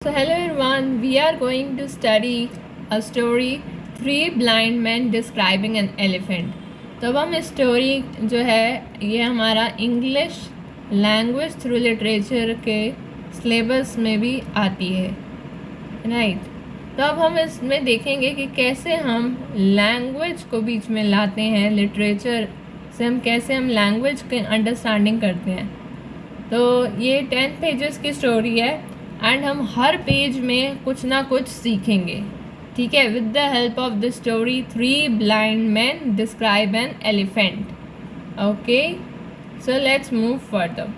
So hello everyone, we are going to study a story Three Blind Men Describing an Elephant. तो अब हम story जो है ये हमारा इंग्लिश लैंग्वेज थ्रू लिटरेचर के सिलेबस में भी आती है, राइट। तो अब हम इसमें देखेंगे कि कैसे हम लैंग्वेज को बीच में लाते हैं, लिटरेचर से हम कैसे लैंग्वेज के अंडरस्टैंडिंग करते हैं। तो ये 10 पेजेस की स्टोरी है एंड हम हर पेज में कुछ ना कुछ सीखेंगे, ठीक है। With the help of the story three blind man describe an elephant. Okay, so let's move further.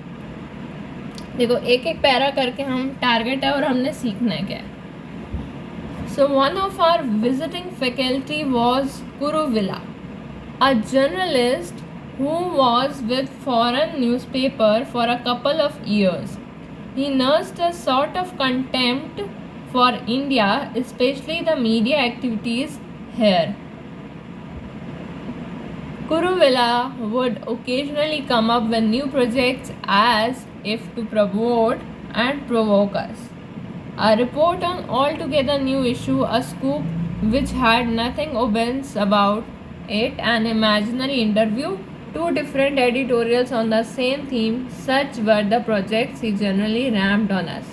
देखो एक एक पैरा करके हम टारगेट है और हमने सीखना है क्या है। So one of our visiting faculty was Kuruvilla, a journalist who was with foreign newspaper for a couple of years. He nursed a sort of contempt for India, especially the media activities here. Kuruvilla would occasionally come up with new projects as if to promote and provoke us. A report on altogether new issue, a scoop which had nothing obvious about it, an imaginary interview, two different editorials on the same theme, such were the projects he generally ramped on us.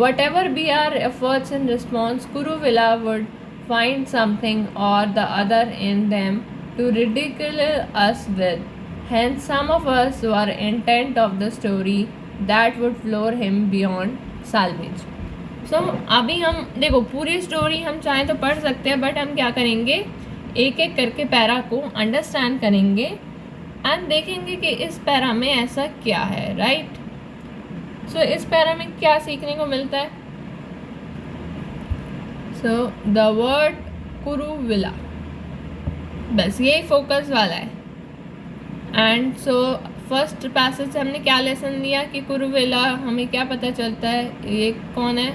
Whatever be our efforts in response, Kuruvilla would find something or the other in them to ridicule us with. Hence, some of us were intent of the story that would floor him beyond salvage. So, अभी हम देखो पूरी story हम चाहें तो पढ़ सकते हैं, बट हम क्या करेंगे, एक एक करके पैरा को अंडरस्टैंड करेंगे एंड देखेंगे कि इस पैरा में ऐसा क्या है, राइट। सो इस पैरा में क्या सीखने को मिलता है। सो द वर्ड कुरुविला, बस यही फोकस वाला है। एंड सो फर्स्ट पैसेज से हमने क्या लेसन लिया कि कुरुविला, हमें क्या पता चलता है, ये कौन है,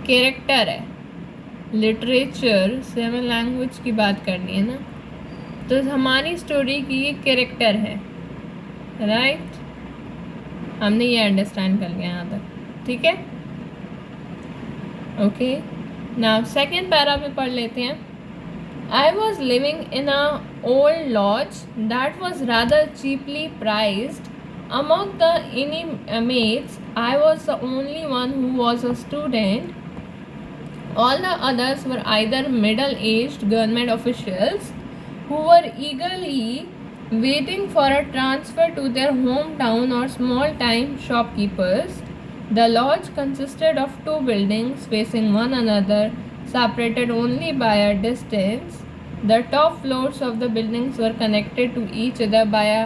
कैरेक्टर है। लिटरेचर से हमें लैंग्वेज की बात करनी है ना, तो हमारी स्टोरी की ये कैरेक्टर है, राइट। हमने ये अंडरस्टैंड कर लिया यहाँ तक, ठीक है। ओके, नाउ सेकेंड पैरा में पढ़ लेते हैं। I was living in a old lodge that was rather cheaply priced among the inmates. I was the only one who was a student. All the others were either middle-aged government officials who were eagerly waiting for a transfer to their hometown or small-time shopkeepers. The lodge consisted of two buildings facing one another, separated only by a distance. The top floors of the buildings were connected to each other by a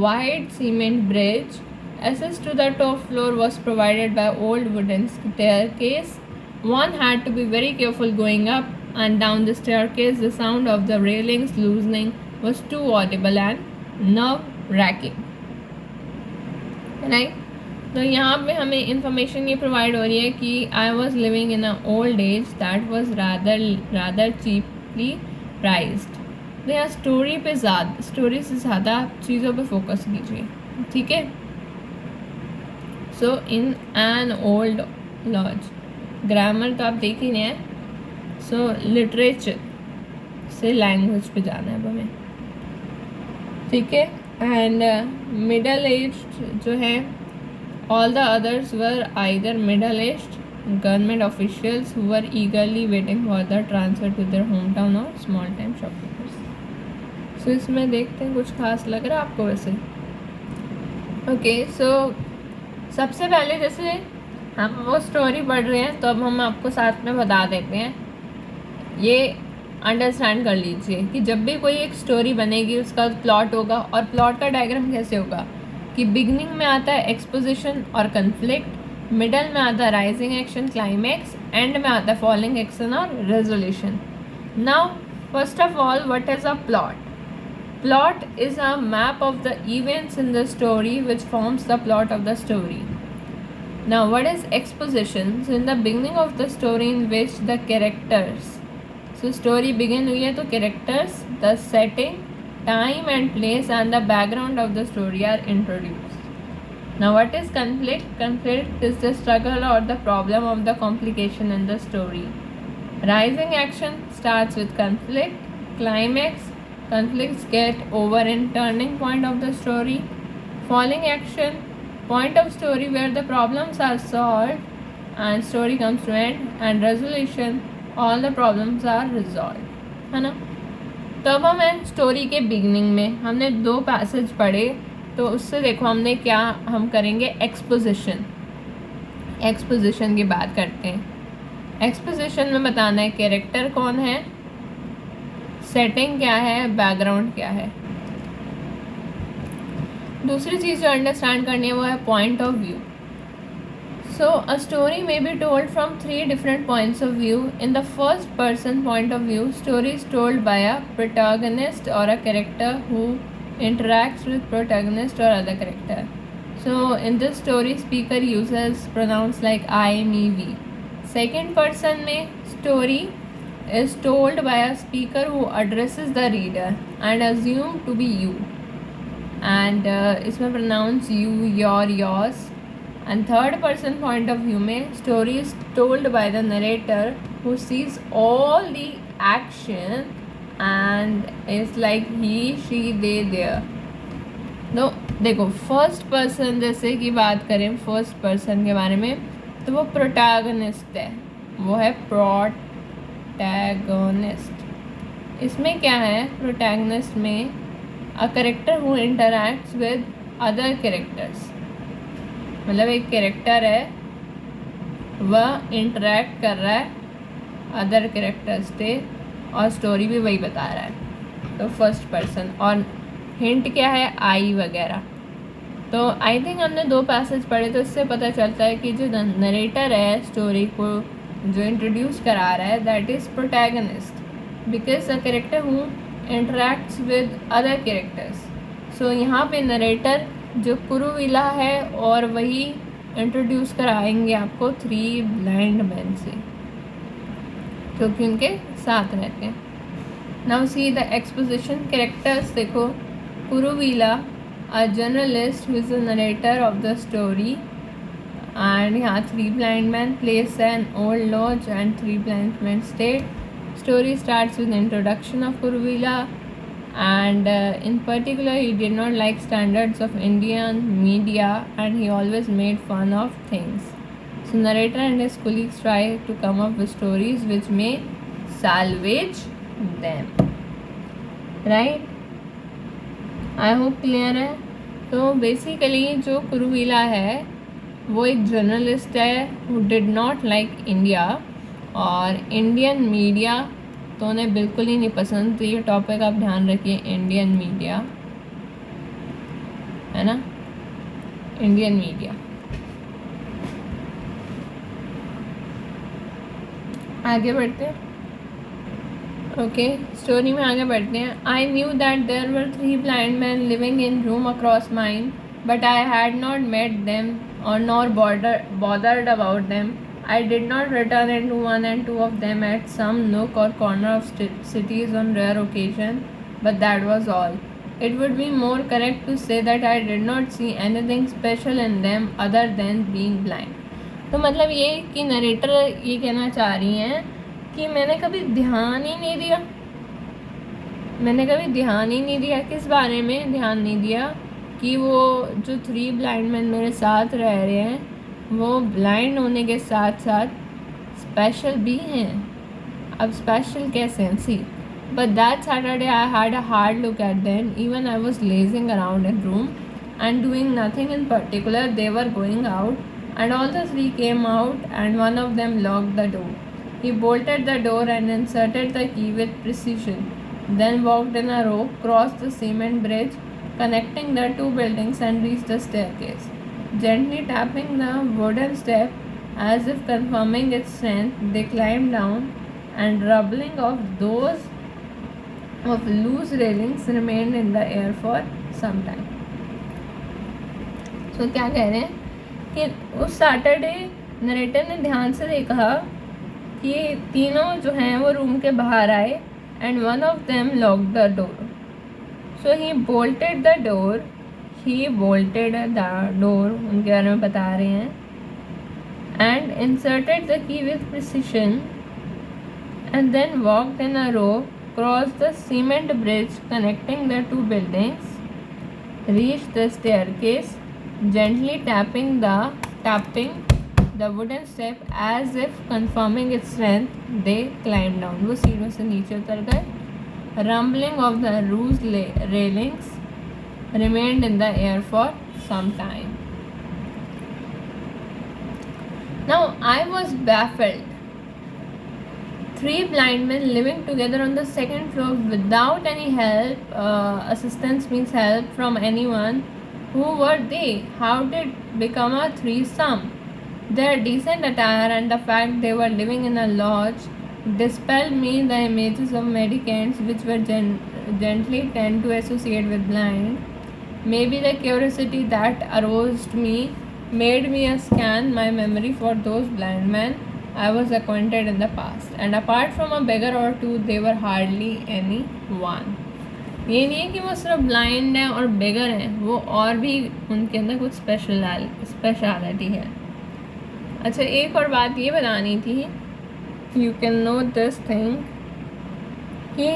wide cement bridge. Access to the top floor was provided by old wooden staircase. One had to be very careful going up and down the staircase. The sound of the railings loosening was too audible and nerve-wracking. Right? तो यहाँ पे हमें information ये provide हो रही है कि आई was living in a old age that was rather cheaply prized. तो यहाँ स्टोरी से ज़्यादा चीज़ों पे फोकस कीजिए, ठीक है। So in an old lodge, grammar तो आप देख ही नहीं है। सो लिटरेचर से लैंग्वेज पे जाना है अब हमें, ठीक है। एंड मिडल एज्ड जो है, all the others were either middle aged government officials who were eagerly waiting for the transfer to their home town और स्मॉल टाइम शॉपकीपर्स। सो इसमें देखते हैं कुछ खास लग रहा है आपको वैसे। ओके, सो सबसे पहले जैसे हम वो स्टोरी पढ़ रहे हैं तो अब हम आपको साथ में बता देते हैं, ये अंडरस्टैंड कर लीजिए कि जब भी कोई एक स्टोरी बनेगी उसका प्लॉट होगा, और प्लॉट का डायग्राम कैसे होगा कि बिगनिंग में आता है एक्सपोजिशन और कन्फ्लिक्ट, मिडल में आता है राइजिंग एक्शन क्लाइमैक्स, एंड में आता है फॉलिंग एक्शन और resolution. Now first of all, what is a plot? Plot is a map of the events in the story which forms the plot of the story. Now, what is exposition? So, in the beginning of the story in which the characters, so story begin हुई है तो characters, the setting, time and place and the background of the story are introduced. Now, what is conflict? Conflict is the struggle or the problem of the complication in the story. Rising action starts with conflict. Climax, conflicts get over in turning point of the story. Falling action, point of story where the problems are solved and story comes to end. And resolution, all the problems are resolved. है ना? तो अब हमें story के beginning में हमने 2 passage पढ़े, तो उससे देखो हमने क्या हम करेंगे, एक्सपोजिशन की बात करते हैं। एक्सपोजिशन में बताना है कैरेक्टर कौन है, सेटिंग क्या है, बैकग्राउंड क्या है। दूसरी चीज़ जो अंडरस्टैंड करनी है वो है point of view. So a story may be told from 3 different points of view. In the first person point of view, story is told by a protagonist or a character who interacts with protagonist or other character. So in this story, speaker uses pronouns like I, me, we. Second person में story is told by a speaker who addresses the reader and assumed to be you. And इसमें pronouns you, your, yours. And third person point of view में story is told by the narrator who sees all the action and is like he, she, they, there. तो देखो first person जैसे कि बात करें first person के बारे में, तो वो प्रोटैगनिस्ट है, वो है प्रोटैगनिस्ट। इसमें क्या है, प्रोटैगनिस्ट में a character who interacts with other characters, मतलब एक कैरेक्टर है वह इंटरेक्ट कर रहा है अदर कैरेक्टर्स से और स्टोरी भी वही बता रहा है, तो फर्स्ट पर्सन। और हिंट क्या है, आई वगैरह। तो आई थिंक हमने 2 पैसेज पढ़े, तो इससे पता चलता है कि जो नरेटर है स्टोरी को जो इंट्रोड्यूस करा रहा है that is protagonist, because the character who interacts with other characters. So यहाँ पे नरेटर जो कुरुविला है और वही इंट्रोड्यूस कराएंगे आपको 3 ब्लाइंड मैन से, क्योंकि उनके साथ रहते हैं। Now see the exposition characters. देखो Kuruvilla a journalist who is the narrator of the story, and यहाँ 3 blind man, place an old lodge and 3 blind man state. Story starts with introduction of Kuruvilla, and in particular he did not like standards of Indian media and he always made fun of things. So narrator and his colleagues try to come up with stories which may salvage them. Right? I hope clear है। तो basically जो कुरुविला है वो एक journalist है who did not like India, और Indian media तो उन्हें बिल्कुल ही नहीं पसंद। तो ये टॉपिक आप ध्यान रखिए, इंडियन मीडिया, है ना, इंडियन मीडिया। आगे बढ़ते हैं। ओके, स्टोरी में आगे बढ़ते हैं। I knew that there were 3 blind man living in room across mine, but I had not met them और nor bothered about them. I did not return into 1 and 2 of them at some nook or corner of cities on rare occasion, but that was all. It would be more correct to say that I did not see anything special in them other than being blind. तो मतलब ये कि narrator ये कहना चाह रही हैं कि मैंने कभी ध्यान ही नहीं दिया, किस बारे में ध्यान नहीं दिया कि वो जो 3 ब्लाइंड मैन मेरे साथ रह रहे हैं वो ब्लाइंड होने के साथ साथ स्पेशल भी हैं। अब स्पेशल कैसे हैं, see but that Saturday I had a hard look at them, even I was lazing around in room and doing nothing in particular, they were going out and all the 3 came out and one of them locked the door. He bolted the door and inserted the key with precision, then walked in a row, crossed the cement bridge connecting the 2 buildings and reached the staircase. Gently tapping the wooden step as if confirming its strength, they climbed down, and rubbling of those of loose railings remained in the air for some time. So क्या कह रहे हैं कि उस Saturday narrator ने ध्यान से देखा कि तीनों जो हैं वो रूम के बाहर आए and one of them locked the door. So he bolted the door, he bolted the door, उनके बारे में बता रहे हैं, and inserted the key with precision, and then walked in a row, crossed the cement bridge connecting the two buildings, reached the staircase, gently tapping the wooden step as if confirming its strength. They climbed down. वो सीढ़ियों से नीचे उतर गए. Rumbling of the roof railings remained in the air for some time. Now I was baffled. 3 blind men living together on the second floor without any help, assistance means help from anyone. Who were they? How did it become a threesome? Their decent attire and the fact they were living in a lodge dispelled me the images of mendicants which were gently tend to associate with blind. Maybe the curiosity that aroused me made me scan my memory for those blind men I was acquainted in the past, and apart from a beggar or two, they were hardly anyone. ये नहीं है कि वो सिर्फ blind हैं और बेगर हैं, वो और भी उनके अंदर कुछ स्पेशलिटी है. अच्छा, एक और बात ये बतानी थी, you can know this thing कि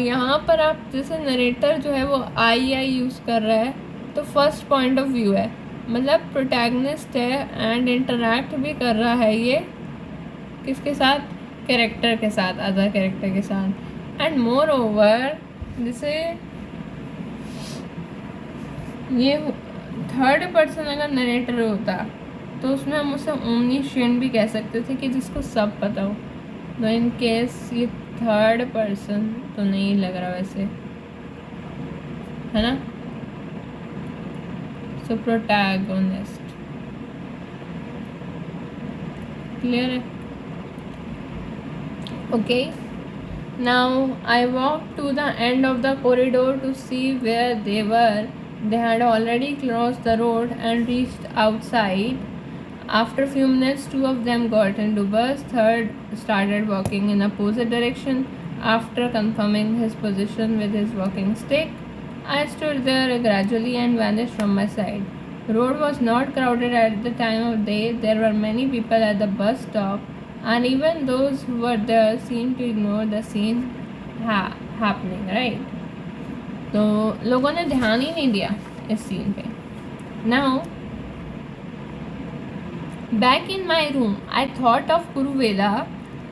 यहाँ पर आप जैसे नरेटर जो है वो आई यूज़ कर रहा है, तो फर्स्ट पॉइंट ऑफ व्यू है, मतलब प्रोटैगनिस्ट है एंड इंटरैक्ट भी कर रहा है ये किसके साथ, कैरेक्टर के साथ, अदर कैरेक्टर के साथ. एंड मोर ओवर जैसे ये थर्ड पर्सन अगर नरेटर होता तो उसमें हम उसे ओमनीशिएंट भी कह सकते थे कि जिसको सब पता हो. तो इन केस ये थर्ड पर्सन तो नहीं लग रहा वैसे, है ना. सो प्रोटैगनिस्ट क्लियर है. Okay, now I walked to the end of the corridor to see where they were. They had already crossed the road and reached outside. After a few minutes, 2 of them got into bus. Third started walking in opposite direction. After confirming his position with his walking stick, I stood there gradually and vanished from my sight. The road was not crowded at the time of day. There were many people at the bus stop, and even those who were there seemed to ignore the scene happening, right? तो लोगों ने ध्यान ही नहीं दिया इस scene पे. Now, back in my room, I thought of Kuruvela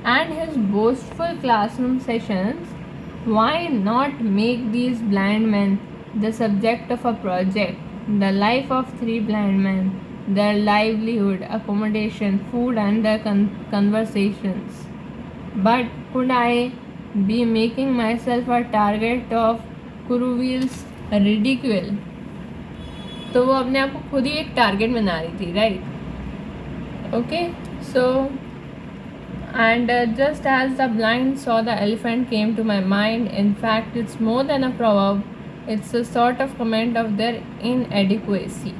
and his boastful classroom sessions. Why not make these blind men the subject of a project? The life of 3 blind men, their livelihood, accommodation, food, and their conversations. But could I be making myself a target of Kuruvil's ridicule? तो वो अपने आप को खुद ही एक target बना रही थी, right? Okay, so and just as the blind saw the elephant came to my mind. In fact, it's more than a proverb, it's a sort of comment of their inadequacy.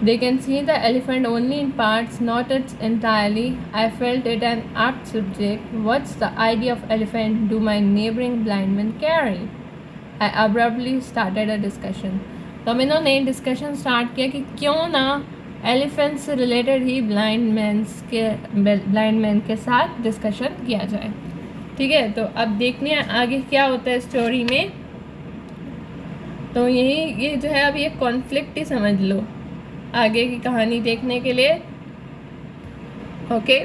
They can see the elephant only in parts, not its entirely. I felt it an apt subject. What's the idea of elephant do my neighboring blind men carry? I abruptly started a discussion. तो हम इन्होंने discussion start किया कि क्यों ना elephant से related ही blind man के साथ डिस्कशन किया जाए. ठीक है, तो अब देखने हैं आगे क्या होता है स्टोरी में. तो ये जो है अब ये कॉन्फ्लिक्ट ही समझ लो आगे की कहानी देखने के लिए. ओके,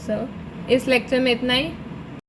सो इस लेक्चर में इतना ही.